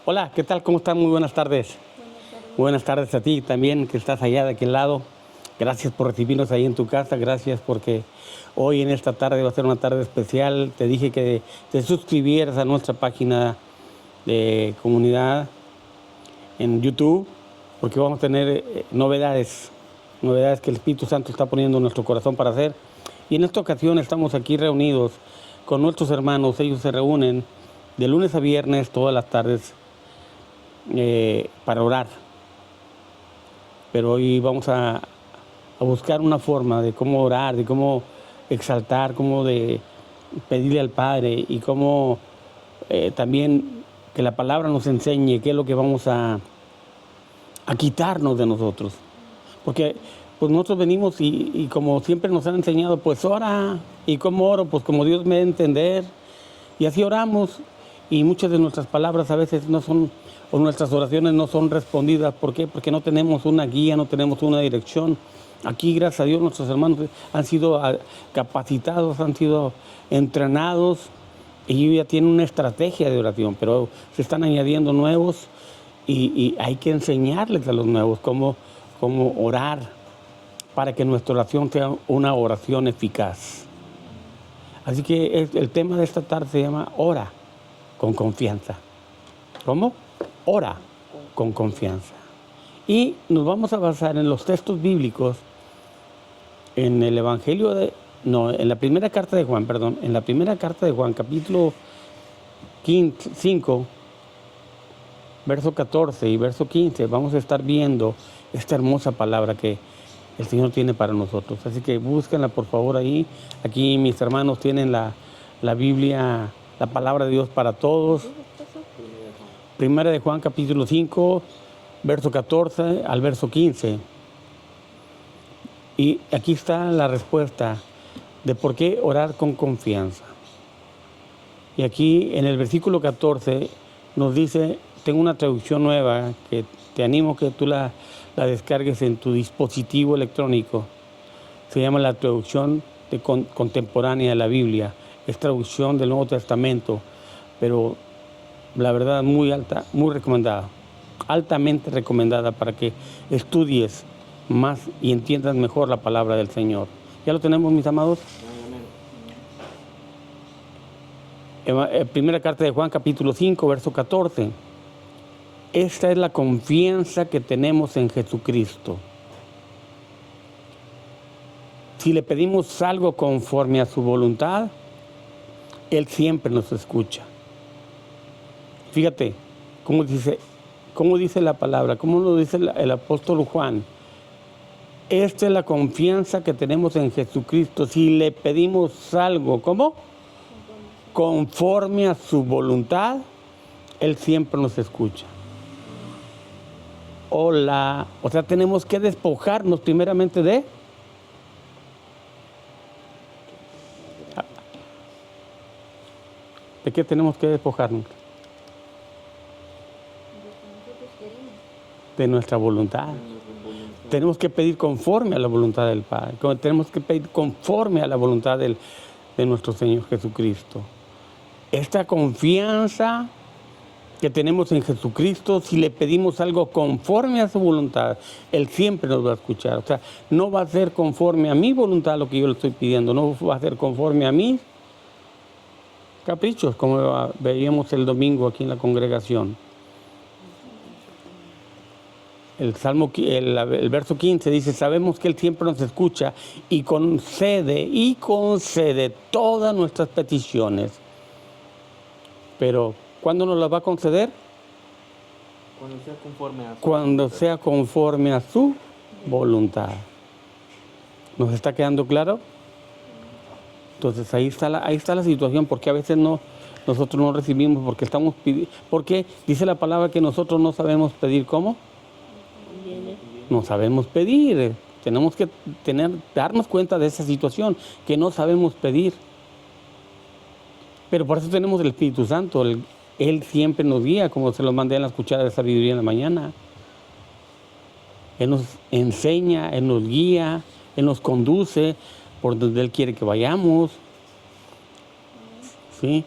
Hola, ¿qué tal? ¿Cómo están? Muy buenas tardes. Buenas tardes a ti también, que estás allá de aquel lado. Gracias por recibirnos ahí en tu casa. Gracias porque hoy en esta tarde va a ser una tarde especial. Te dije que te suscribieras a nuestra página de comunidad en YouTube, porque vamos a tener novedades que el Espíritu Santo está poniendo en nuestro corazón para hacer. Y en esta ocasión estamos aquí reunidos con nuestros hermanos. Ellos se reúnen de lunes a viernes todas las tardes para orar. Pero hoy vamos a buscar una forma de cómo orar, de cómo exaltar, cómo de pedirle al Padre y cómo también que la palabra nos enseñe qué es lo que vamos a quitarnos de nosotros. Porque pues nosotros venimos y como siempre nos han enseñado, pues ora. ¿Y cómo oro? Pues como Dios me dé a entender. Y así oramos. Y muchas de nuestras palabras a veces no son, o nuestras oraciones no son respondidas. ¿Por qué? Porque no tenemos una guía, no tenemos una dirección. Aquí, gracias a Dios, nuestros hermanos han sido capacitados, han sido entrenados. Y ellos ya tienen una estrategia de oración, pero se están añadiendo nuevos. Y hay que enseñarles a los nuevos cómo orar para que nuestra oración sea una oración eficaz. Así que el tema de esta tarde se llama Ora con confianza. ¿Cómo? Ora con confianza. Y nos vamos a basar en los textos bíblicos, en el Evangelio en la primera carta de Juan, en la primera carta de Juan, capítulo 5, verso 14 y verso 15, vamos a estar viendo esta hermosa palabra que el Señor tiene para nosotros. Así que búsquenla por favor ahí. Aquí mis hermanos tienen la Biblia, la palabra de Dios para todos. Primera de Juan capítulo 5, verso 14 al verso 15. Y aquí está la respuesta de por qué orar con confianza. Y aquí en el versículo 14 nos dice, tengo una traducción nueva que te animo que tú la descargues en tu dispositivo electrónico. Se llama la traducción contemporánea de la Biblia. Es traducción del Nuevo Testamento, pero la verdad muy alta, muy recomendada. Altamente recomendada para que estudies más y entiendas mejor la palabra del Señor. ¿Ya lo tenemos, mis amados? Primera carta de Juan, capítulo 5, verso 14. Esta es la confianza que tenemos en Jesucristo. Si le pedimos algo conforme a su voluntad, Él siempre nos escucha. Fíjate cómo dice la palabra, cómo lo dice el apóstol Juan. Esta es la confianza que tenemos en Jesucristo. Si le pedimos algo, ¿cómo? Conforme a su voluntad, Él siempre nos escucha. O sea, tenemos que despojarnos primeramente ¿de qué tenemos que despojarnos? De nuestra voluntad. Tenemos que pedir conforme a la voluntad del Padre. Tenemos que pedir conforme a la voluntad de nuestro Señor Jesucristo. Esta confianza que tenemos en Jesucristo, si le pedimos algo conforme a su voluntad, Él siempre nos va a escuchar. O sea, no va a ser conforme a mi voluntad lo que yo le estoy pidiendo, no va a ser conforme a mis caprichos, como veíamos el domingo aquí en la congregación. El verso 15 dice, sabemos que Él siempre nos escucha y concede todas nuestras peticiones. Pero, ¿cuándo nos las va a conceder? Cuando sea conforme a su voluntad. ¿Nos está quedando claro? Entonces ahí está la situación, porque a veces nosotros no recibimos, porque estamos pidiendo, porque dice la palabra que nosotros no sabemos pedir. ¿Cómo? No sabemos pedir. Tenemos que darnos cuenta de esa situación, que no sabemos pedir. Pero por eso tenemos el Espíritu Santo. Él siempre nos guía, como se lo mandé en las cucharas de sabiduría en la mañana. Él nos enseña, Él nos guía, Él nos conduce por donde Él quiere que vayamos. ¿Sí?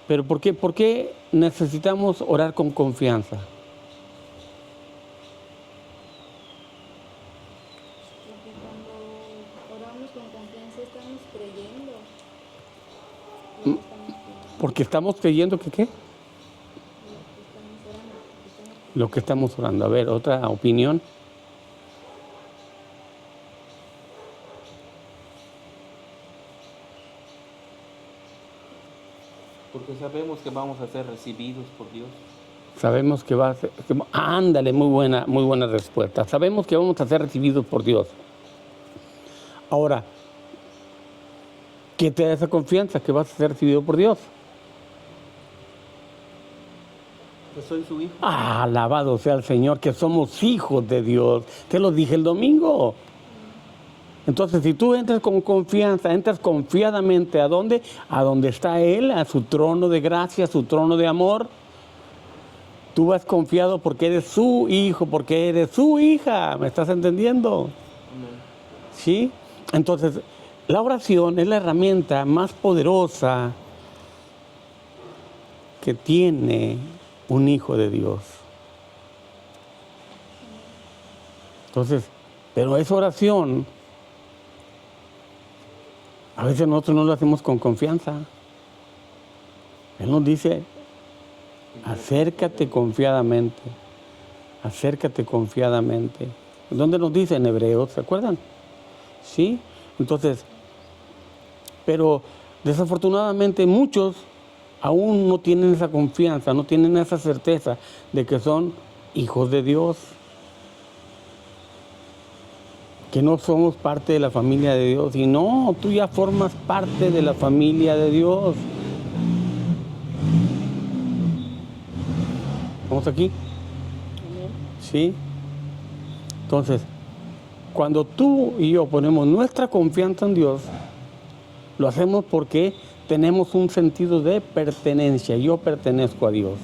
Pero ¿por qué necesitamos orar con confianza? Porque cuando oramos con confianza estamos creyendo lo que estamos pidiendo, Porque estamos creyendo que ¿qué? lo que estamos orando, lo que estamos pidiendo. Lo que estamos orando. A ver, otra opinión. Porque sabemos que vamos a ser recibidos por Dios. Sabemos que va a ser... ándale, muy buena respuesta. Sabemos que vamos a ser recibidos por Dios. Ahora, ¿qué te da esa confianza que vas a ser recibido por Dios? Que soy su hijo. Alabado sea el Señor, que somos hijos de Dios. Te lo dije el domingo. Entonces, si tú entras con confianza, entras confiadamente, ¿a dónde? A donde está Él, a su trono de gracia, a su trono de amor. Tú vas confiado porque eres su hijo, porque eres su hija. ¿Me estás entendiendo? Amén. ¿Sí? Entonces, la oración es la herramienta más poderosa que tiene un hijo de Dios. Entonces, pero esa oración, a veces nosotros no lo hacemos con confianza. Él nos dice, acércate confiadamente, acércate confiadamente. ¿Dónde nos dice? En Hebreos, ¿se acuerdan? ¿Sí? Entonces, pero desafortunadamente muchos aún no tienen esa confianza, no tienen esa certeza de que son hijos de Dios, que no somos parte de la familia de Dios. Y no, tú ya formas parte de la familia de Dios. ¿Estamos aquí? ¿Sí? Entonces, cuando tú y yo ponemos nuestra confianza en Dios, lo hacemos porque tenemos un sentido de pertenencia. Yo pertenezco a Dios.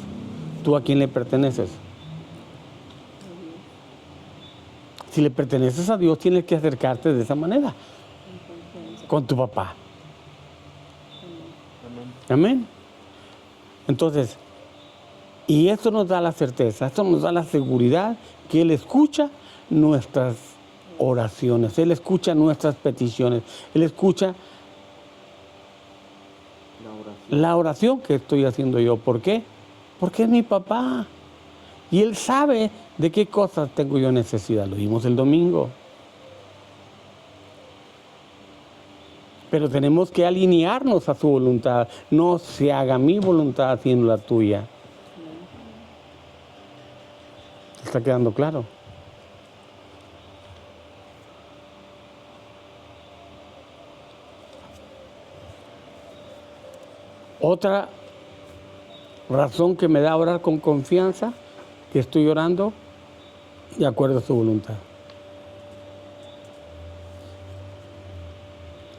¿Tú a quién le perteneces? Si le perteneces a Dios, tienes que acercarte de esa manera, con tu papá. Amén. Amén. Entonces, y esto nos da la certeza, esto nos da la seguridad que Él escucha nuestras oraciones, Él escucha nuestras peticiones, Él escucha la oración que estoy haciendo yo. ¿Por qué? Porque es mi papá. Y Él sabe de qué cosas tengo yo necesidad. Lo vimos el domingo. Pero tenemos que alinearnos a su voluntad. No se haga mi voluntad sino la tuya. ¿Está quedando claro? Otra razón que me da orar con confianza, que estoy orando de acuerdo a su voluntad.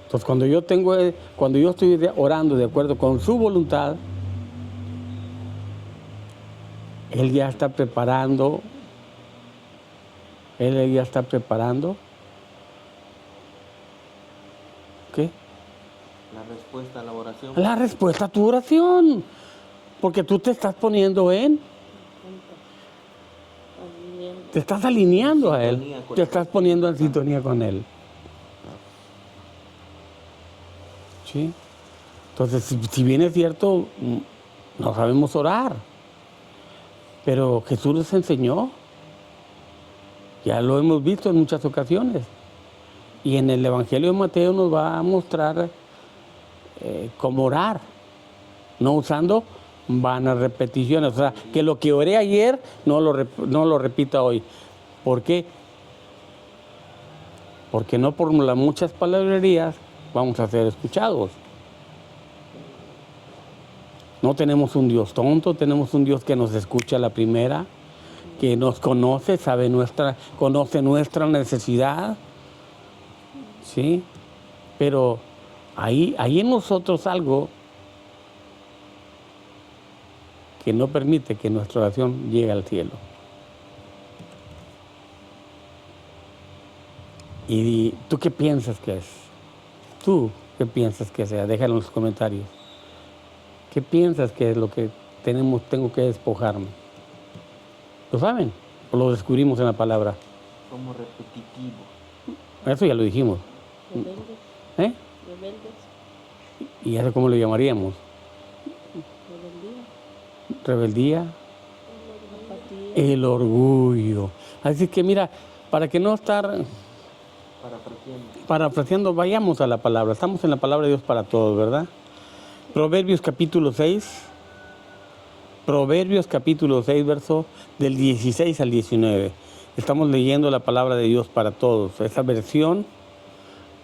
Entonces, cuando yo estoy orando de acuerdo con su voluntad, Él ya está preparando. ¿Qué? La respuesta a la oración. La respuesta a tu oración. Porque tú te estás poniendo te estás alineando a Él. Te estás poniendo en sintonía con Él. ¿Sí? Entonces, si bien es cierto, no sabemos orar. Pero Jesús nos enseñó. Ya lo hemos visto en muchas ocasiones. Y en el Evangelio de Mateo nos va a mostrar cómo orar. No usando vanas repeticiones. O sea, que lo que oré ayer no lo repita hoy. ¿Por qué? Porque no por las muchas palabrerías vamos a ser escuchados. No tenemos un Dios tonto, tenemos un Dios que nos escucha a la primera, que nos conoce, conoce nuestra necesidad. ¿Sí? Pero hay en nosotros algo que no permite que nuestra oración llegue al cielo. ¿Y tú qué piensas que es? ¿Tú qué piensas que sea? Déjalo en los comentarios. ¿Qué piensas que es lo que tengo que despojarme. ¿Lo saben? ¿O lo descubrimos en la palabra? Somos repetitivos. Eso ya lo dijimos. Rebeldes. ¿Eh? Rebeldes. ¿Y eso cómo lo llamaríamos? Rebeldía. Rebeldía. Apatía. El orgullo. Así que mira, para que no estar parafraseando, vayamos a la palabra. Estamos en la palabra de Dios para todos, ¿verdad? Proverbios capítulo 6. Proverbios capítulo 6, verso del 16 al 19. Estamos leyendo la palabra de Dios para todos. Esa versión,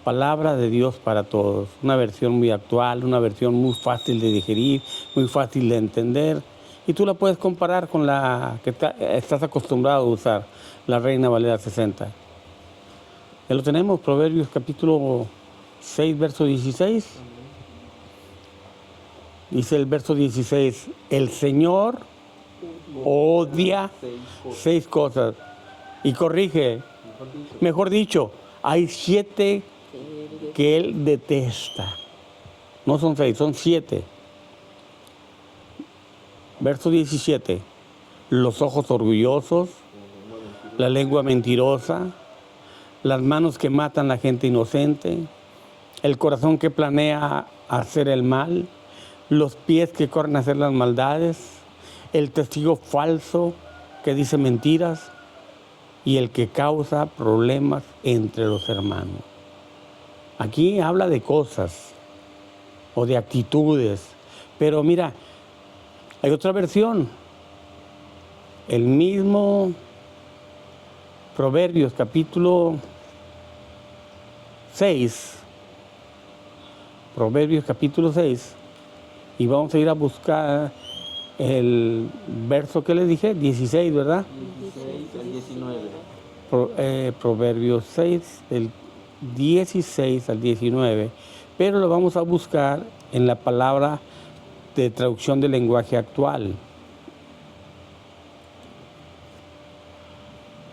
palabra de Dios para todos. Una versión muy actual, una versión muy fácil de digerir, muy fácil de entender. Y tú la puedes comparar con la que estás acostumbrado a usar, la Reina Valera 60. Ya lo tenemos, Proverbios capítulo 6, verso 16. Dice el verso 16, el Señor odia 6 cosas y corrige. Mejor dicho, hay 7 que Él detesta. No son 6, son 7. Verso 17, los ojos orgullosos, la lengua mentirosa, las manos que matan a la gente inocente, el corazón que planea hacer el mal, los pies que corren a hacer las maldades, el testigo falso que dice mentiras y el que causa problemas entre los hermanos. Aquí habla de cosas o de actitudes, pero mira, hay otra versión. El mismo Proverbios capítulo 6, Proverbios capítulo 6, y vamos a ir a buscar el verso que les dije, 16, ¿verdad? 16 al 19. Proverbios 6, del 16 al 19, pero lo vamos a buscar en la palabra de traducción del lenguaje actual.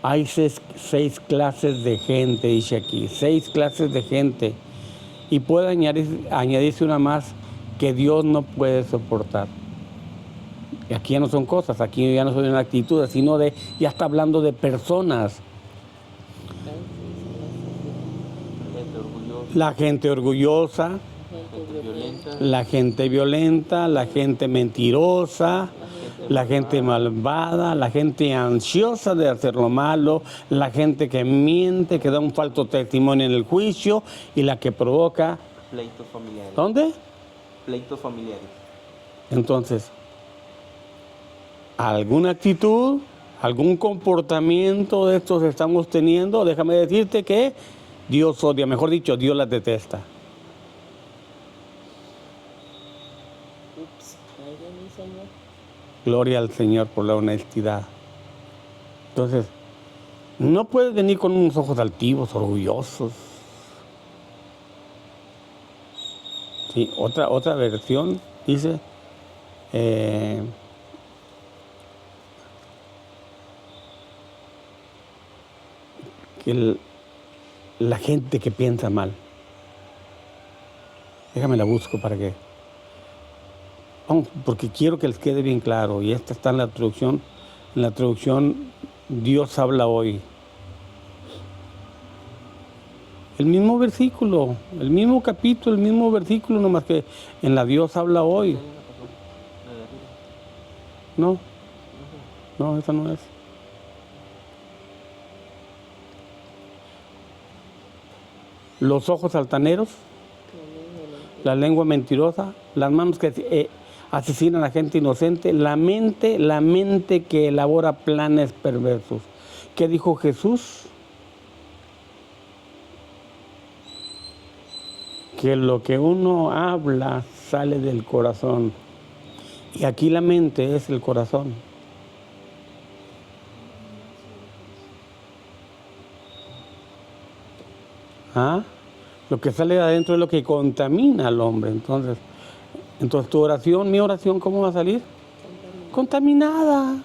Hay 6 clases de gente, dice aquí, 6 clases de gente, y puede añadirse una más que Dios no puede soportar. Y aquí ya no son cosas, aquí ya no son actitudes, sino ya está hablando de personas. La gente orgullosa, la gente violenta, la gente mentirosa, la gente malvada, la gente ansiosa de hacer lo malo, la gente que miente, que da un falso testimonio en el juicio y la que provoca pleitos familiares. ¿Dónde? Pleitos familiares. Entonces, alguna actitud, algún comportamiento de estos estamos teniendo, déjame decirte que Dios odia, mejor dicho, Dios las detesta. Ay de mi Señor. Gloria al Señor por la honestidad. Entonces, no puedes venir con unos ojos altivos, orgullosos. Sí, otra versión dice, que la gente que piensa mal. Déjame la busco para que... Vamos, porque quiero que les quede bien claro, y esta está en la traducción Dios habla hoy. El mismo versículo, el mismo capítulo, el mismo versículo, nomás que en la Dios habla hoy. No, esa no es. Los ojos altaneros, la lengua mentirosa, las manos que asesinan a gente inocente, la mente que elabora planes perversos. ¿Qué dijo Jesús? Que lo que uno habla sale del corazón. Y aquí la mente es el corazón. ¿Ah? Lo que sale de adentro es lo que contamina al hombre. Entonces tu oración, mi oración, ¿cómo va a salir? Contaminada.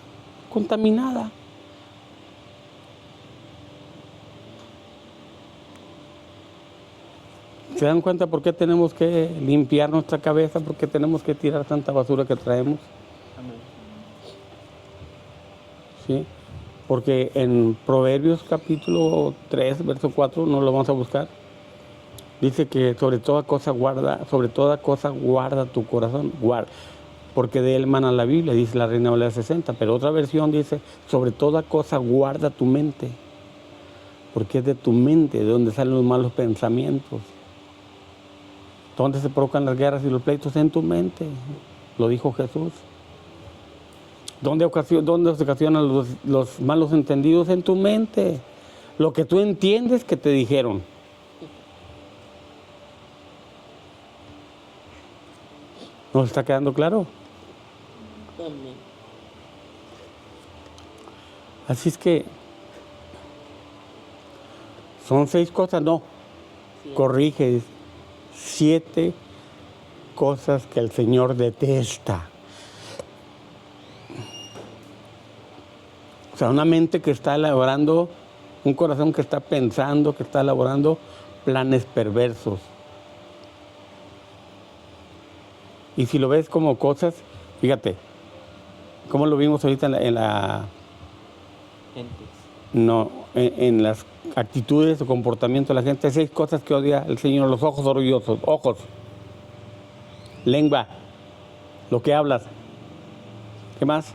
¿Se dan cuenta por qué tenemos que limpiar nuestra cabeza? ¿Por qué tenemos que tirar tanta basura que traemos? Amén. ¿sí? Porque en Proverbios capítulo 3, verso 4, no lo vamos a buscar, dice que sobre toda cosa guarda tu corazón, guarda, porque de él emana la Biblia, dice la Reina Valera 60, pero otra versión dice, sobre toda cosa guarda tu mente, porque es de tu mente de donde salen los malos pensamientos. ¿Dónde se provocan las guerras y los pleitos? En tu mente, lo dijo Jesús. ¿Dónde se ocasionan los malos entendidos? En tu mente. Lo que tú entiendes que te dijeron. ¿Nos está quedando claro? Amén. Así es que son 6 cosas, no. Sí. Corrige, 7 cosas que el Señor detesta. O sea, una mente que está elaborando, un corazón que está pensando, que está elaborando planes perversos. Y si lo ves como cosas, fíjate, ¿cómo lo vimos ahorita en las actitudes o comportamiento de la gente? 6 cosas que odia el Señor: los ojos orgullosos, ojos, lengua, lo que hablas. ¿Qué más?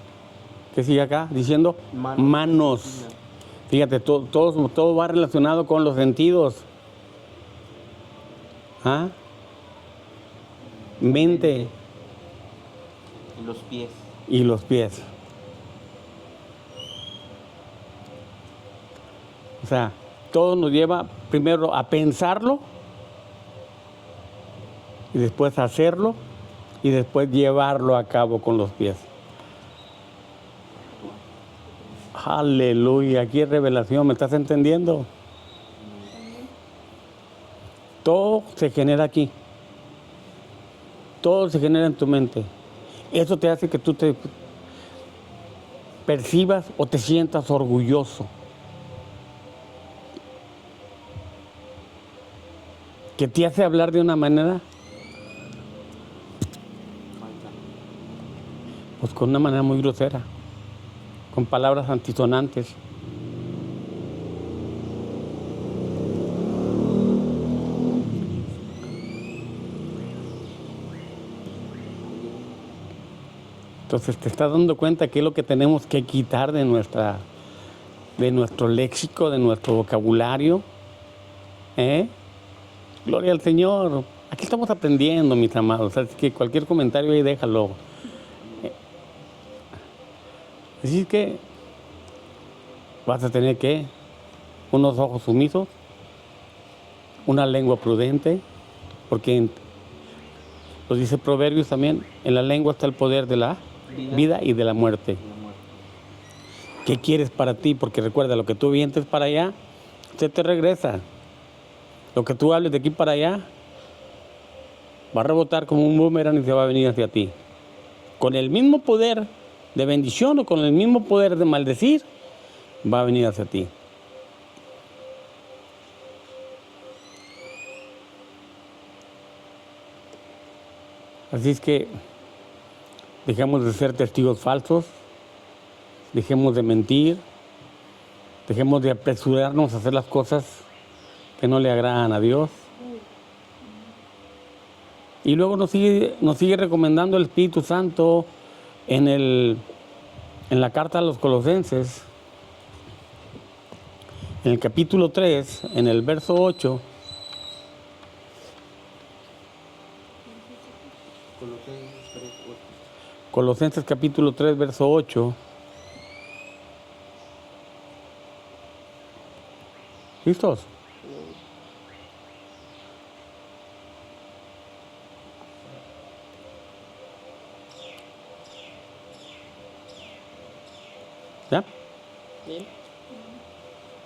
¿Qué sigue acá? Diciendo manos. Fíjate, todo va relacionado con los sentidos. ¿Ah? Mente. Y los pies. Y los pies. O sea, todo nos lleva primero a pensarlo, y después a hacerlo, y después llevarlo a cabo con los pies. Aleluya, aquí es revelación, ¿me estás entendiendo? Todo se genera aquí. Todo se genera en tu mente. Eso te hace que tú te percibas o te sientas orgulloso. Que te hace hablar de una manera, pues con una manera muy grosera, con palabras antisonantes. Entonces te estás dando cuenta que es lo que tenemos que quitar de nuestro léxico, de nuestro vocabulario. Gloria al Señor. Aquí estamos aprendiendo, mis amados. Así que cualquier comentario ahí déjalo. Así que vas a tener que unos ojos sumisos, una lengua prudente, porque lo dice Proverbios también, en la lengua está el poder de la vida y de la muerte. ¿Qué quieres para ti? Porque recuerda, lo que tú vientes para allá, se te regresa. Lo que tú hables de aquí para allá, va a rebotar como un boomerang y se va a venir hacia ti. Con el mismo poder de bendición o con el mismo poder de maldecir, va a venir hacia ti. Así es que dejemos de ser testigos falsos, dejemos de mentir, dejemos de apresurarnos a hacer las cosas que no le agradan a Dios. Y luego nos sigue recomendando el Espíritu Santo en la carta a los Colosenses, en el capítulo 3, en el verso 8. Colosenses capítulo 3, verso 8. ¿Listos? ¿Ya? Bien.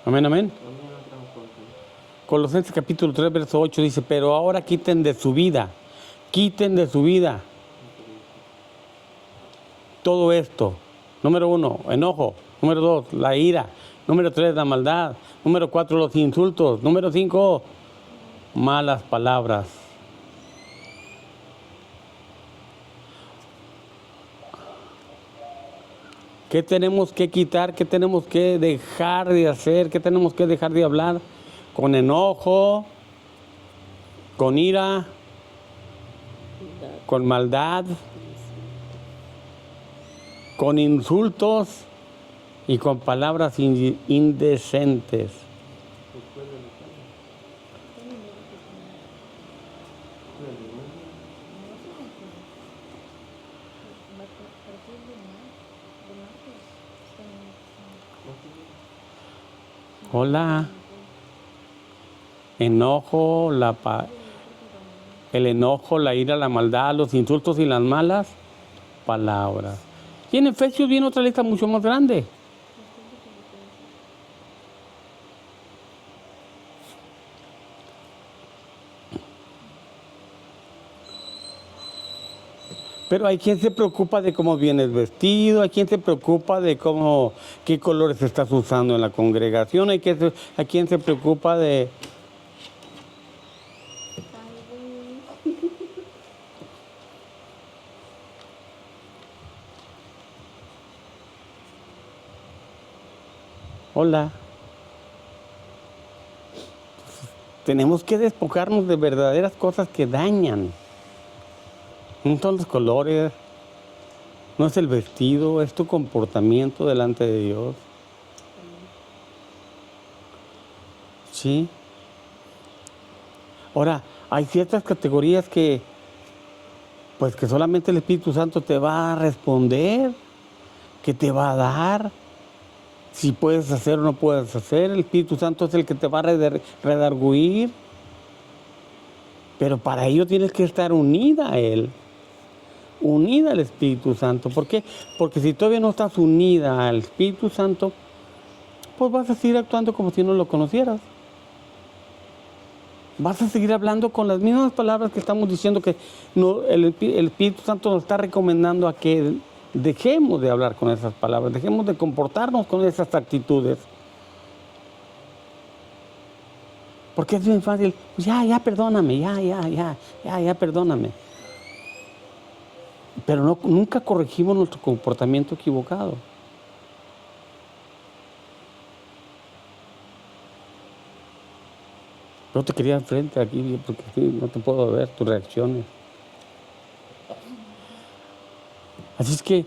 Amén, amén. Colosenses capítulo 3, verso 8 dice, pero ahora quiten de su vida todo esto. Número 1, enojo. Número 2, la ira. Número 3, la maldad. Número 4, los insultos. Número 5, malas palabras. ¿Qué tenemos que quitar? ¿Qué tenemos que dejar de hacer? ¿Qué tenemos que dejar de hablar? Con enojo, con ira, con maldad, con insultos y con palabras indecentes. Hola. Enojo, el enojo, la ira, la maldad, los insultos y las malas palabras. Y en Efesios viene otra lista mucho más grande. Pero hay quien se preocupa de cómo vienes vestido, hay quien se preocupa de qué colores estás usando en la congregación, hay quien se preocupa de... Hola. Tenemos que despojarnos de verdaderas cosas que dañan. No son los colores, no es el vestido, es tu comportamiento delante de Dios. ¿Sí? Ahora, hay ciertas categorías que solamente el Espíritu Santo te va a responder, que te va a dar. Si puedes hacer o no puedes hacer, el Espíritu Santo es el que te va a redarguir. Pero para ello tienes que estar unida a Él. Unida al Espíritu Santo. ¿Por qué? Porque si todavía no estás unida al Espíritu Santo, pues vas a seguir actuando como si no lo conocieras. Vas a seguir hablando con las mismas palabras que estamos diciendo que no, el Espíritu Santo nos está recomendando a que dejemos de hablar con esas palabras, dejemos de comportarnos con esas actitudes. Porque es bien fácil, ya, perdóname, ya, perdóname. Pero nunca corregimos nuestro comportamiento equivocado. Yo te quería enfrente aquí porque no te puedo ver tus reacciones. Así es que,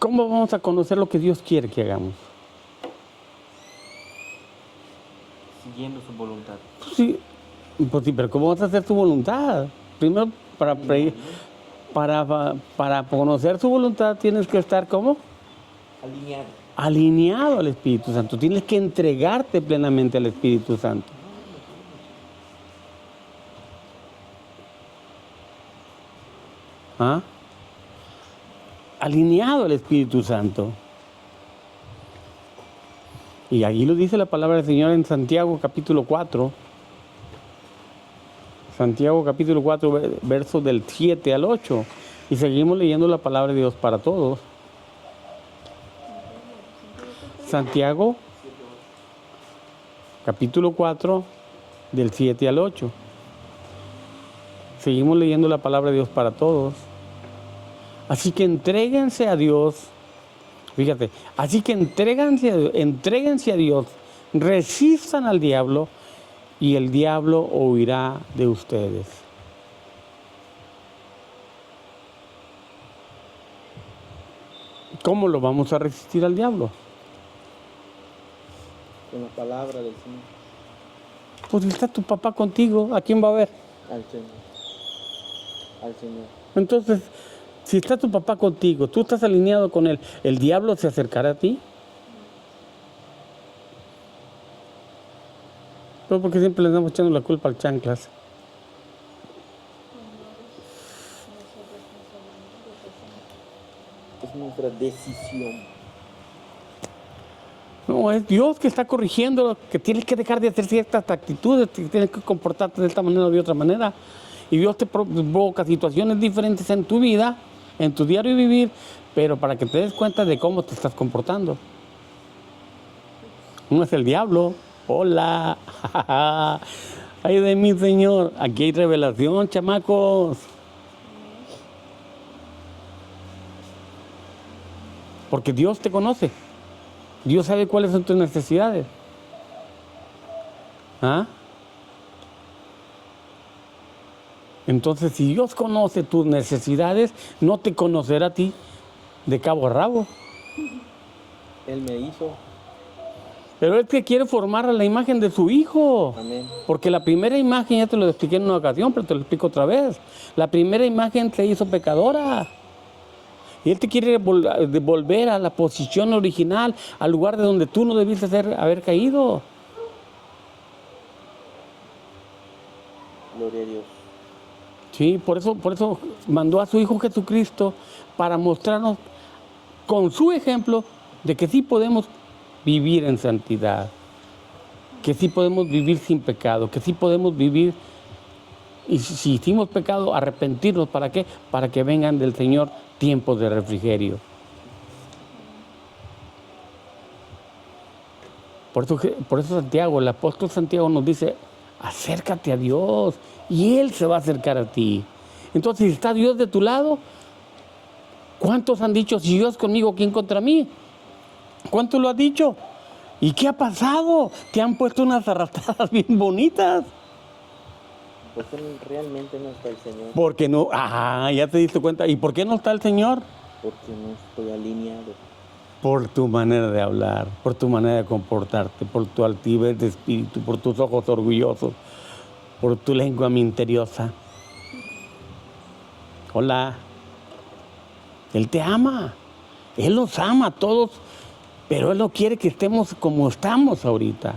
¿cómo vamos a conocer lo que Dios quiere que hagamos? Siguiendo su voluntad. Sí, pero ¿cómo vas a hacer tu voluntad? Primero, para conocer su voluntad tienes que estar, ¿cómo? Alineado. Alineado al Espíritu Santo. Tienes que entregarte plenamente al Espíritu Santo. ¿Ah? Alineado al Espíritu Santo. Y allí lo dice la palabra del Señor en Santiago capítulo 4. Santiago capítulo 4, versos del 7 al 8. Y seguimos leyendo la palabra de Dios para todos. Santiago capítulo 4, del 7 al 8. Seguimos leyendo la palabra de Dios para todos. Así que entréguense a Dios. Fíjate, así que entréguense a Dios, resistan al diablo y el diablo huirá de ustedes. ¿Cómo lo vamos a resistir al diablo? Con la palabra del Señor. Pues está tu papá contigo, ¿a quién va a ver? Al Señor. Al Señor. Entonces, si está tu papá contigo, tú estás alineado con él, ¿el diablo se acercará a ti? Pero porque siempre le estamos echando la culpa al chanclas. Es nuestra decisión. No, es Dios que está corrigiendo, que tienes que dejar de hacer ciertas actitudes, que tienes que comportarte de esta manera o de otra manera. Y Dios te provoca situaciones diferentes en tu vida, en tu diario vivir, pero para que te des cuenta de cómo te estás comportando. No es el diablo. Hola. Ay de mí, Señor. Aquí hay revelación, chamacos. Porque Dios te conoce. Dios sabe cuáles son tus necesidades. ¿Ah? Entonces, si Dios conoce tus necesidades, no te conocerá a ti de cabo a rabo. Él me hizo. Pero es que quiere formar a la imagen de su hijo. Amén. Porque la primera imagen, ya te lo expliqué en una ocasión, pero te lo explico otra vez. La primera imagen te hizo pecadora. Y Él te quiere devolver a la posición original, al lugar de donde tú no debiste haber caído. Gloria a Dios. Sí, por eso mandó a su Hijo Jesucristo para mostrarnos con su ejemplo de que sí podemos vivir en santidad, que sí podemos vivir sin pecado, que sí podemos vivir, y si hicimos pecado, arrepentirnos. ¿Para qué? Para que vengan del Señor tiempos de refrigerio. Por eso Santiago, el apóstol Santiago nos dice, acércate a Dios y Él se va a acercar a ti. Entonces, si está Dios de tu lado, ¿cuántos han dicho, si Dios conmigo, quién contra mí? ¿Cuántos lo han dicho? ¿Y qué ha pasado? Te han puesto unas arrastradas bien bonitas. Porque realmente no está el Señor. Porque no, ya te diste cuenta. ¿Y por qué no está el Señor? Porque no estoy alineado. Por tu manera de hablar, por tu manera de comportarte, por tu altivez de espíritu, por tus ojos orgullosos, por tu lengua misteriosa. Hola. Él te ama. Él los ama a todos, pero Él no quiere que estemos como estamos ahorita.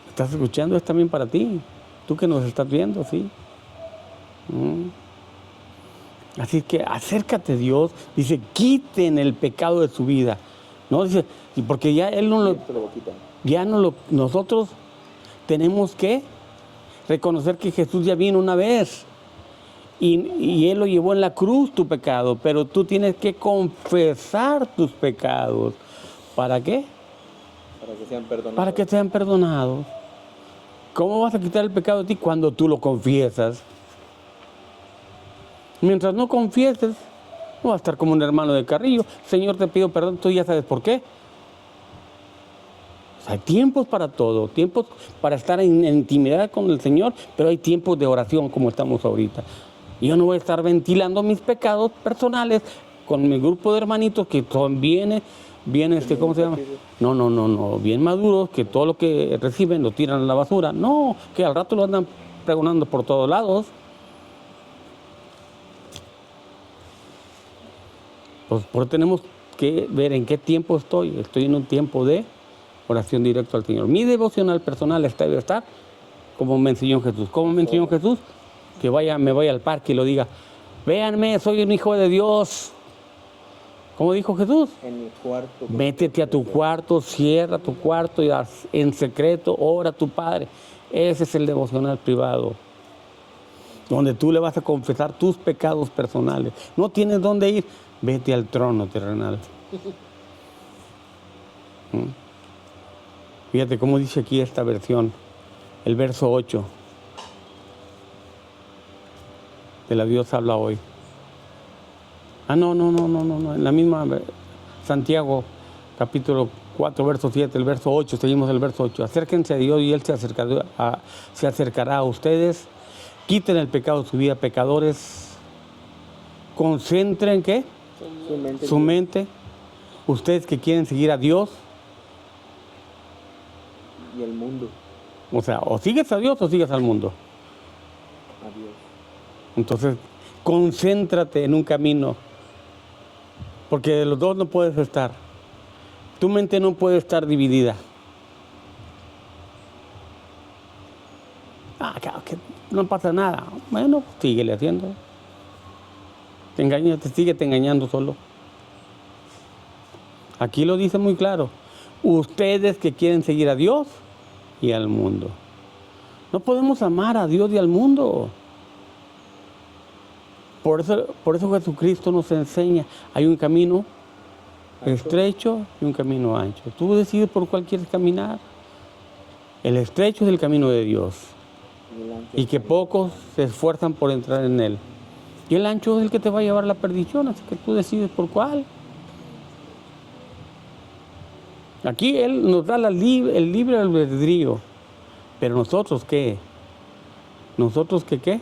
¿Estás escuchando? Es también para ti. Tú que nos estás viendo, ¿sí? Así que acércate a Dios. Dice, quiten el pecado de su vida. No dice, porque ya Él no lo... Esto lo quitan. Ya no nosotros tenemos que reconocer que Jesús ya vino una vez. Y Él lo llevó en la cruz tu pecado. Pero tú tienes que confesar tus pecados. ¿Para qué? Para que sean perdonados. Para que sean perdonados. ¿Cómo vas a quitar el pecado de ti? Cuando tú lo confiesas. Mientras no confieses, no vas a estar como un hermano de carrillo. Señor, te pido perdón, tú ya sabes por qué. O sea, hay tiempos para todo, tiempos para estar en intimidad con el Señor, pero hay tiempos de oración como estamos ahorita. Y yo no voy a estar ventilando mis pecados personales con mi grupo de hermanitos que son bien, ¿cómo se llama? No, bien maduros, que todo lo que reciben lo tiran a la basura. No, que al rato lo andan pregonando por todos lados. Pues por eso tenemos que ver en qué tiempo estoy. Estoy en un tiempo de oración directa al Señor. Mi devocional personal debe estar como me enseñó Jesús. ¿Cómo me enseñó Jesús? Que me vaya al parque y lo diga, véanme, soy un hijo de Dios. ¿Cómo dijo Jesús? En mi cuarto. Métete a tu cuarto, cierra tu cuarto y en secreto ora a tu Padre. Ese es el devocional privado, donde tú le vas a confesar tus pecados personales. No tienes dónde ir, vete al trono terrenal. Fíjate cómo dice aquí esta versión, el verso 8 de la Dios habla hoy. No, en la misma Santiago, capítulo 4, verso 7, el verso 8, seguimos el verso 8. Acérquense a Dios y Él se acercará a ustedes. Quiten el pecado de su vida, pecadores. Concentren, ¿qué? Su mente. Ustedes que quieren seguir a Dios. Y el mundo. O sea, o sigues a Dios o sigues al mundo. A Dios. Entonces, concéntrate en un camino. Porque de los dos no puedes estar. Tu mente no puede estar dividida. Claro, que no pasa nada. Bueno, síguele haciendo. Te engañando solo. Aquí lo dice muy claro. Ustedes que quieren seguir a Dios y al mundo. No podemos amar a Dios y al mundo. Por eso Jesucristo nos enseña. Hay un camino estrecho y un camino ancho. Tú decides por cuál quieres caminar. El estrecho es el camino de Dios. Y que pocos se esfuerzan por entrar en él. Y el ancho es el que te va a llevar a la perdición, así que tú decides por cuál. Aquí Él nos da el libre albedrío. Pero nosotros, ¿qué? ¿Nosotros qué? Decidimos.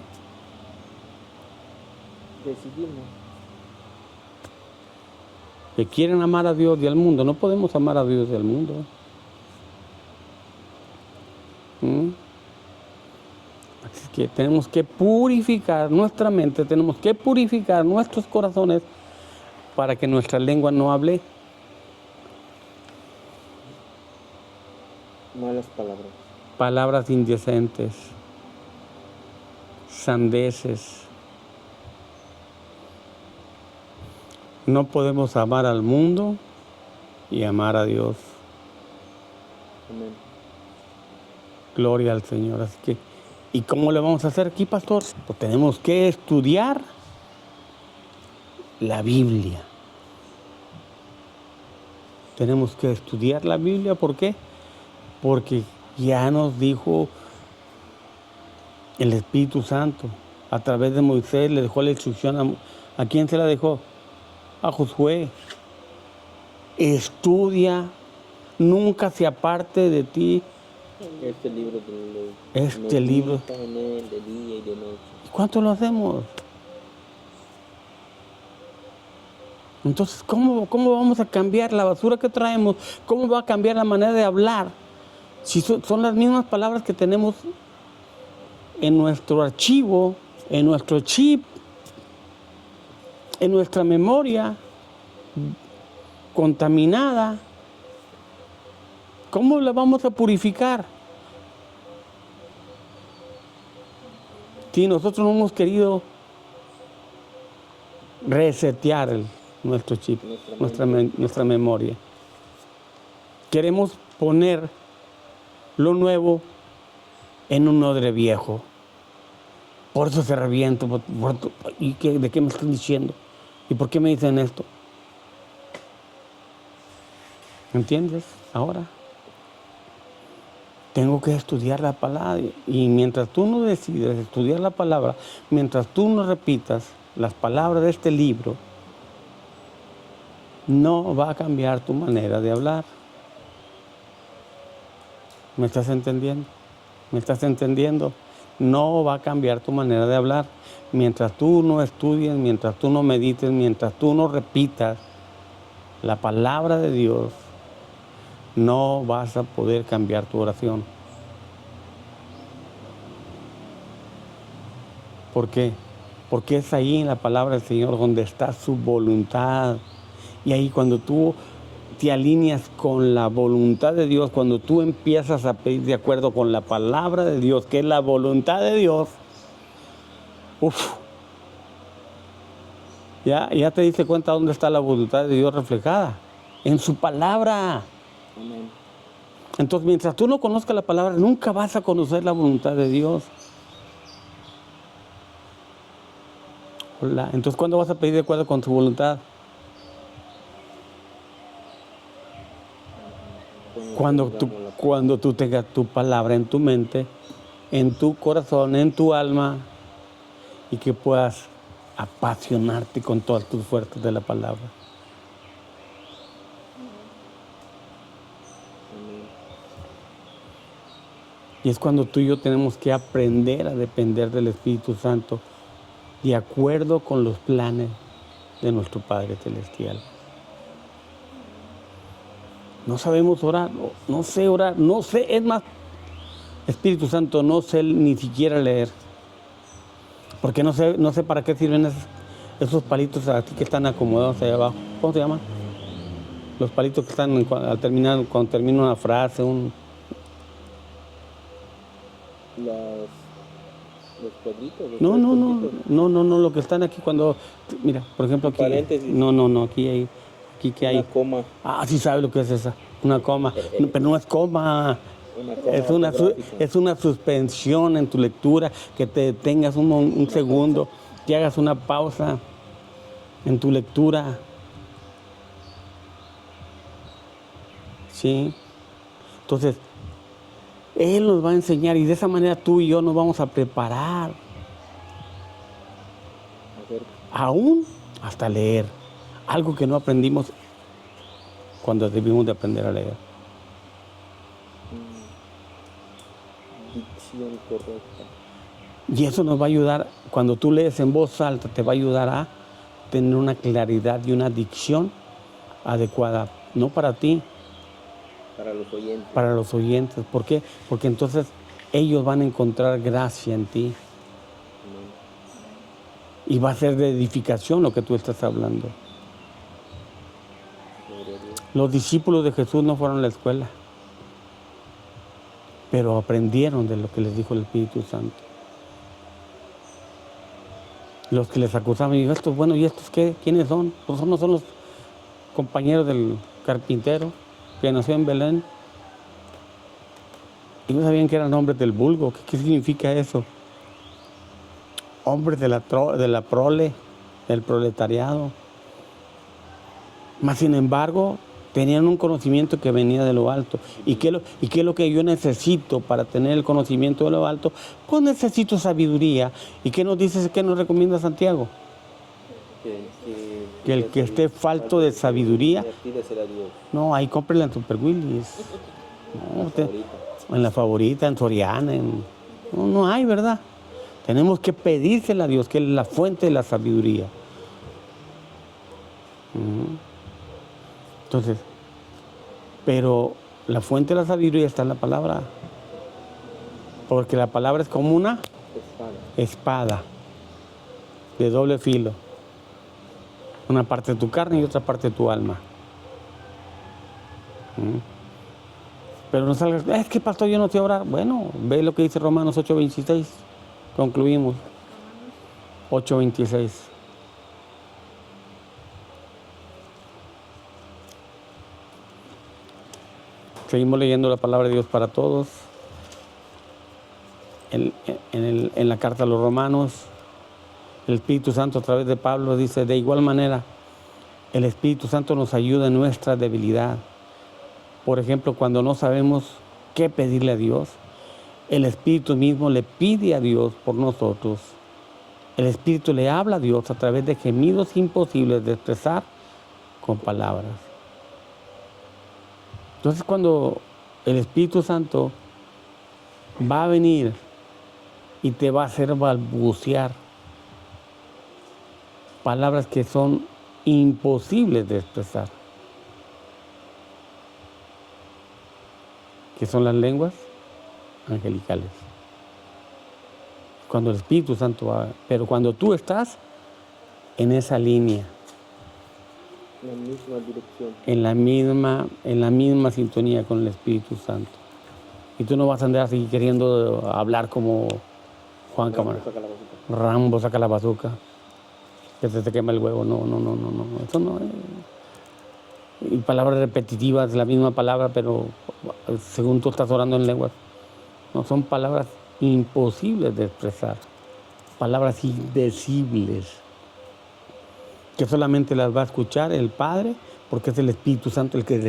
Que quieren amar a Dios y al mundo. No podemos amar a Dios y al mundo. Así que tenemos que purificar nuestra mente, tenemos que purificar nuestros corazones para que nuestra lengua no hable Malas palabras. palabras indecentes, sandeces. No podemos amar al mundo y amar a Dios. Amén. Gloria al Señor. Así que, ¿y cómo le vamos a hacer aquí, pastor? Pues tenemos que estudiar la Biblia. Tenemos que estudiar la Biblia, ¿por qué? Porque ya nos dijo el Espíritu Santo, a través de Moisés, le dejó la instrucción. ¿A quién se la dejó? A Josué. Estudia, nunca se aparte de ti Este libro de la ley. este libro. Medita en él de día y de noche. ¿Y cuánto lo hacemos? Entonces, ¿cómo vamos a cambiar la basura que traemos? ¿Cómo va a cambiar la manera de hablar? Si son las mismas palabras que tenemos en nuestro archivo, en nuestro chip, en nuestra memoria contaminada. ¿Cómo la vamos a purificar? Si nosotros no hemos querido resetear nuestro chip, nuestra memoria. Queremos poner lo nuevo en un odre viejo. Por eso se revienta. ¿Y de qué me están diciendo? ¿Y por qué me dicen esto? ¿Entiendes? Ahora tengo que estudiar la palabra. Y mientras tú no decides estudiar la palabra, mientras tú no repitas las palabras de este libro, no va a cambiar tu manera de hablar. ¿Me estás entendiendo? ¿Me estás entendiendo? No va a cambiar tu manera de hablar. Mientras tú no estudies, mientras tú no medites, mientras tú no repitas la palabra de Dios, no vas a poder cambiar tu oración. ¿Por qué? Porque es ahí en la palabra del Señor donde está su voluntad. Y ahí cuando tú te alineas con la voluntad de Dios, cuando tú empiezas a pedir de acuerdo con la palabra de Dios, que es la voluntad de Dios, ya te diste cuenta dónde está la voluntad de Dios reflejada, en su palabra. Amén. Entonces, mientras tú no conozcas la palabra, nunca vas a conocer la voluntad de Dios. Hola. Entonces, ¿cuándo vas a pedir de acuerdo con tu voluntad? Cuando tú tengas tu palabra en tu mente, en tu corazón, en tu alma, y que puedas apasionarte con todas tus fuerzas de la palabra. Y es cuando tú y yo tenemos que aprender a depender del Espíritu Santo de acuerdo con los planes de nuestro Padre Celestial. No sabemos orar, no sé orar, no sé, es más, Espíritu Santo, no sé ni siquiera leer. Porque no sé para qué sirven esos palitos aquí que están acomodados ahí abajo. ¿Cómo se llaman? Los palitos que están cuando termina una frase, los cuadritos. No, lo que están aquí cuando, mira, por ejemplo aquí. Paréntesis. No, aquí que hay. Una coma. Sí sabes lo que es esa, una coma, pero no es coma. Es una suspensión en tu lectura, que te detengas un segundo, que hagas una pausa en tu lectura. ¿Sí? Entonces, Él nos va a enseñar y de esa manera tú y yo nos vamos a preparar. Hacer aún hasta leer, algo que no aprendimos cuando debimos de aprender a leer. Dicción correcta. Y eso nos va a ayudar, cuando tú lees en voz alta, te va a ayudar a tener una claridad y una dicción adecuada, no para ti, Para los oyentes. para los oyentes. ¿Por qué? Porque entonces ellos van a encontrar gracia en ti Amén. y va a ser de edificación lo que tú estás hablando. Gloria a Dios. Los discípulos de Jesús no fueron a la escuela, pero aprendieron de lo que les dijo el Espíritu Santo. Los que les acusaban, y estos, bueno, ¿y estos qué? ¿Quiénes son? Pues no son los compañeros del carpintero que nació en Belén. Y no sabían que eran hombres del vulgo. ¿Qué significa eso? Hombres de la prole, del proletariado. Mas sin embargo, tenían un conocimiento que venía de lo alto. ¿Y qué es lo que yo necesito para tener el conocimiento de lo alto? Pues necesito sabiduría. ¿Y qué nos dice, qué nos recomienda Santiago? Que el que esté falto de sabiduría, pídesela a Dios. no, ahí cómprela en Super Willis. No, en la favorita, en Soriana, no hay, ¿verdad? Tenemos que pedírsela a Dios, que es la fuente de la sabiduría. Entonces, pero la fuente de la sabiduría está en la palabra. Porque la palabra es como una espada de doble filo. Una parte de tu carne y otra parte de tu alma. Pero no salgas, es que pastor, yo no sé orar. Bueno, ve lo que dice Romanos 8:26. Concluimos. 8:26. Seguimos leyendo la palabra de Dios para todos. En la carta a los Romanos, el Espíritu Santo a través de Pablo dice, de igual manera, el Espíritu Santo nos ayuda en nuestra debilidad. Por ejemplo, cuando no sabemos qué pedirle a Dios, el Espíritu mismo le pide a Dios por nosotros. El Espíritu le habla a Dios a través de gemidos imposibles de expresar con palabras. Entonces, cuando el Espíritu Santo va a venir y te va a hacer balbucear palabras que son imposibles de expresar, que son las lenguas angelicales. Cuando el Espíritu Santo va, pero cuando tú estás en esa línea, La misma dirección. en la misma sintonía con el Espíritu Santo, y tú no vas a andar así queriendo hablar como Juan Cámara, Rambo saca la bazuca, que se te quema el huevo. No, eso no es. Y palabras repetitivas, la misma palabra, pero según tú estás orando en lenguas. No, son palabras imposibles de expresar, palabras indecibles, que solamente las va a escuchar el Padre, porque es el Espíritu Santo el que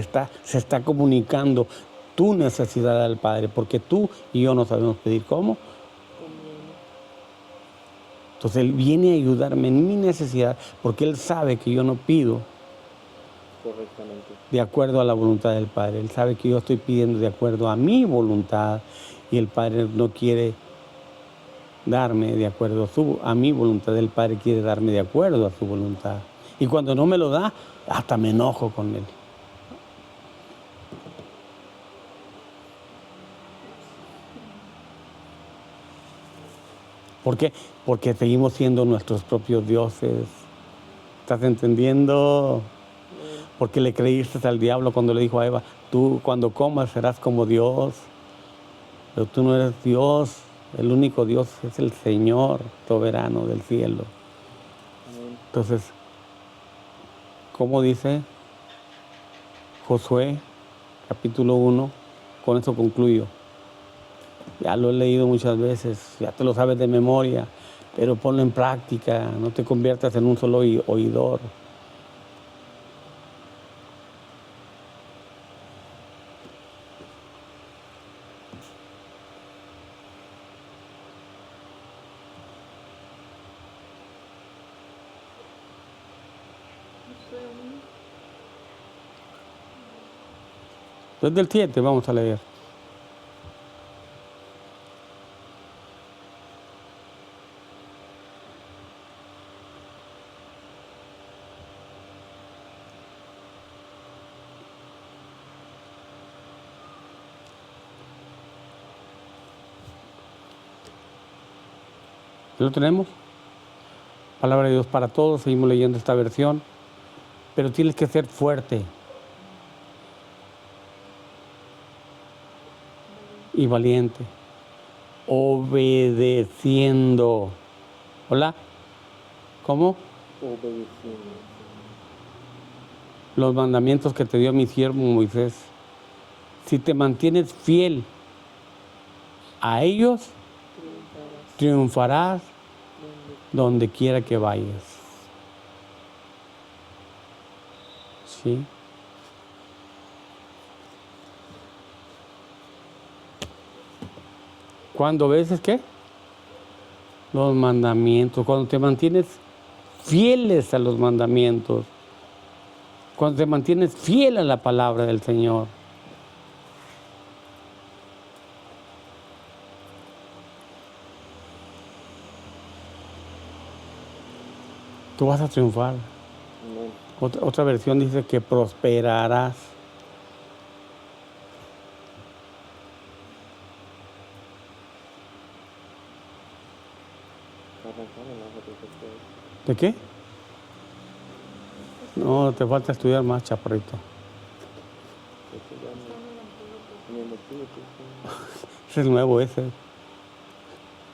se está comunicando tu necesidad al Padre, porque tú y yo no sabemos pedir cómo. Entonces Él viene a ayudarme en mi necesidad, porque Él sabe que yo no pido correctamente de acuerdo a la voluntad del Padre. Él sabe que yo estoy pidiendo de acuerdo a mi voluntad, y el Padre no quiere darme de acuerdo a mi voluntad. El Padre quiere darme de acuerdo a su voluntad. Y cuando no me lo da, hasta me enojo con Él. ¿Por qué? Porque seguimos siendo nuestros propios dioses. ¿Estás entendiendo? Porque le creíste al diablo cuando le dijo a Eva, tú cuando comas serás como Dios. Pero tú no eres Dios. El único Dios es el Señor soberano del cielo. Entonces, ¿cómo dice Josué, capítulo 1? Con eso concluyo. Ya lo he leído muchas veces, ya te lo sabes de memoria, pero ponlo en práctica, no te conviertas en un solo oidor. Desde el 7 vamos a leer. ¿Lo tenemos? Palabra de Dios para todos, seguimos leyendo esta versión, pero tienes que ser fuerte y valiente, obedeciendo. ¿Hola? ¿Cómo? Obedeciendo. Los mandamientos que te dio mi siervo Moisés. Si te mantienes fiel a ellos, triunfarás donde quiera que vayas. ¿Sí? ¿Cuándo obedeces qué? Los mandamientos. Cuando te mantienes fieles a los mandamientos. Cuando te mantienes fiel a la palabra del Señor. Tú vas a triunfar. Amén. Otra versión dice que prosperarás. Arrancaron las otras cosas. ¿De qué? No, te falta estudiar más, chaparrito. Eso ya Está en el Antiguo Testamento. me metí, pues, Es el nuevo ese.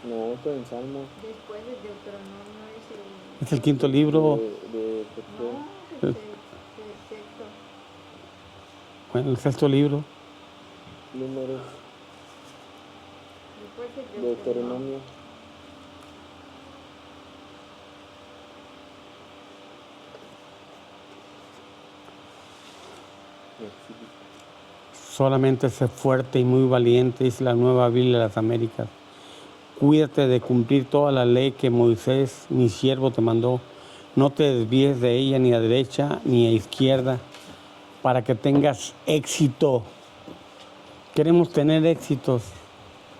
no, esto en Salmo Después de Deuteronomio es Es el quinto libro. de Josué. No, es el sexto. Bueno, el sexto libro. Números, Después de Deuteronomio. Sí. Solamente sé fuerte y muy valiente, dice la Nueva Biblia de las Américas. Cuídate de cumplir toda la ley que Moisés, mi siervo, te mandó. No te desvíes de ella ni a derecha ni a izquierda, para que tengas éxito. Queremos tener éxitos.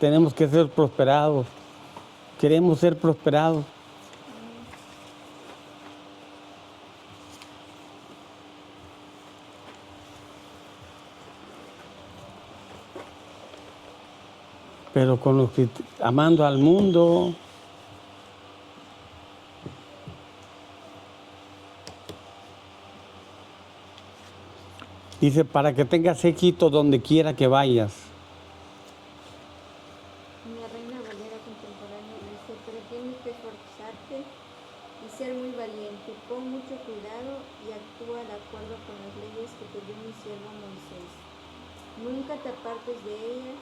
Tenemos que ser prosperados. Queremos ser prosperados. Pero con los que amando al mundo, dice, para que tengas éxito donde quiera que vayas. La Reina Valera contemporánea dice, pero tienes que esforzarte y ser muy valiente. Pon mucho cuidado y actúa de acuerdo con las leyes que te dio mi siervo Moisés. Nunca te apartes de ella,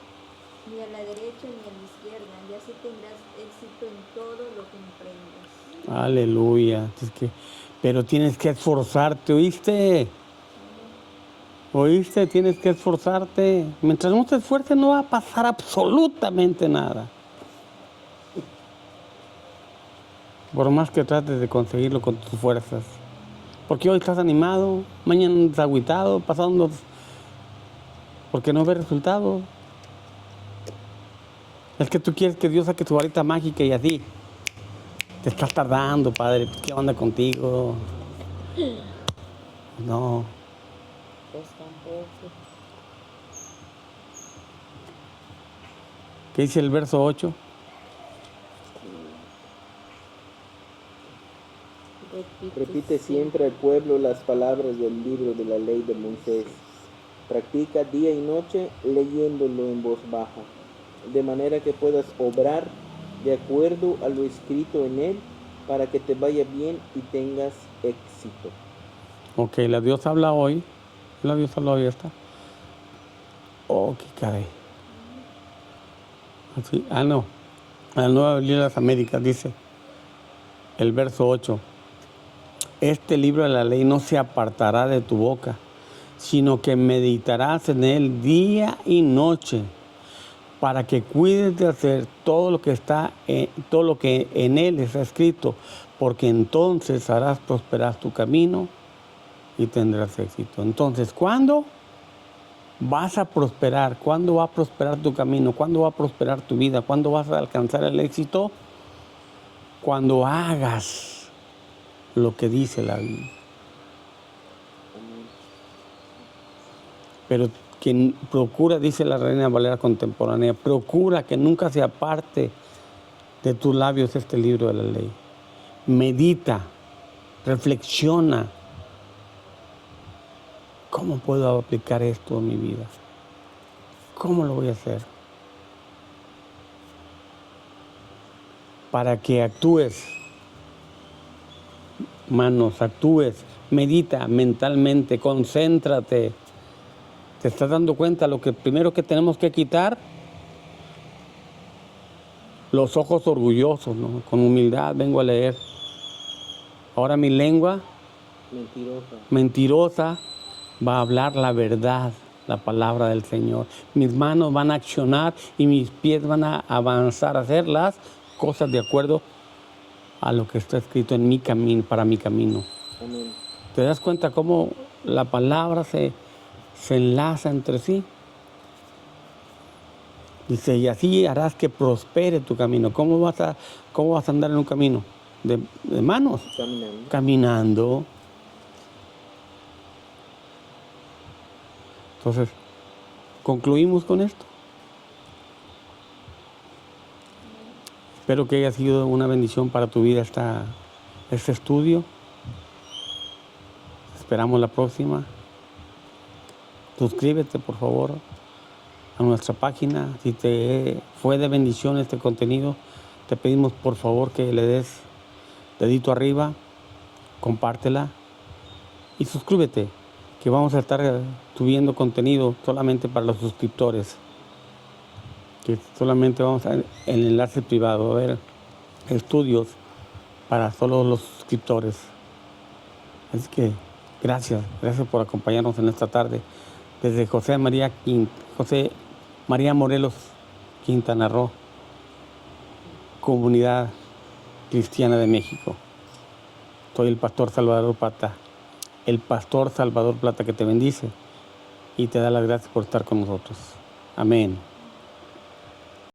ni a la derecha ni a la izquierda, y así tendrás éxito en todo lo que emprendas. Aleluya. Pero tienes que esforzarte, ¿oíste? ¿Oíste? Tienes que esforzarte. Mientras no te esfuerces no va a pasar absolutamente nada. Por más que trates de conseguirlo con tus fuerzas. Porque hoy estás animado, mañana andas agüitado, pasando porque no ves resultados. Es que tú quieres que Dios saque tu varita mágica y así. Te estás tardando, Padre. ¿Qué onda contigo? No. Pues tampoco. ¿Qué dice el verso 8? Repite siempre al pueblo las palabras del libro de la ley de Moisés. Practica día y noche leyéndolo en voz baja, de manera que puedas obrar de acuerdo a lo escrito en él, para que te vaya bien y tengas éxito. Ok, la Dios habla hoy. La Dios habla hoy esta. Oh, qué caray. Así, no. La Nueva Biblia de las Américas dice, el verso 8. Este libro de la ley no se apartará de tu boca, sino que meditarás en él día y noche, para que cuides de hacer todo lo que en él está escrito, porque entonces harás prosperar tu camino y tendrás éxito. Entonces, ¿cuándo? Vas a prosperar. ¿Cuándo va a prosperar tu camino? ¿Cuándo va a prosperar tu vida? ¿Cuándo vas a alcanzar el éxito? Cuando hagas lo que dice la Biblia. Pero quien procura, dice la Reina Valera contemporánea, procura que nunca se aparte de tus labios este libro de la ley. Medita, reflexiona. ¿Cómo puedo aplicar esto en mi vida? ¿Cómo lo voy a hacer? Para que actúes, manos, actúes, medita mentalmente, concéntrate. ¿Te estás dando cuenta lo que primero que tenemos que quitar? Los ojos orgullosos, ¿no? Con humildad vengo a leer. Ahora mi lengua mentirosa va a hablar la verdad, la palabra del Señor. Mis manos van a accionar y mis pies van a avanzar a hacer las cosas de acuerdo a lo que está escrito en mi camino, para mi camino. Amén. ¿Te das cuenta cómo la palabra se enlaza entre sí? Dice, y así harás que prospere tu camino. ¿Cómo vas a andar en un camino? De manos. Caminando. Entonces, concluimos con esto. Espero que haya sido una bendición para tu vida este estudio. Esperamos la próxima. Suscríbete, por favor, a nuestra página. Si te fue de bendición este contenido, te pedimos por favor que le des dedito arriba, compártela y suscríbete, que vamos a estar subiendo contenido solamente para los suscriptores. Que solamente vamos a el enlace privado, a ver estudios para solo los suscriptores. Así que gracias por acompañarnos en esta tarde. Desde José María Morelos, Quintana Roo, Comunidad Cristiana de México. Soy el pastor Salvador Plata, el pastor Salvador Plata, que te bendice y te da las gracias por estar con nosotros. Amén.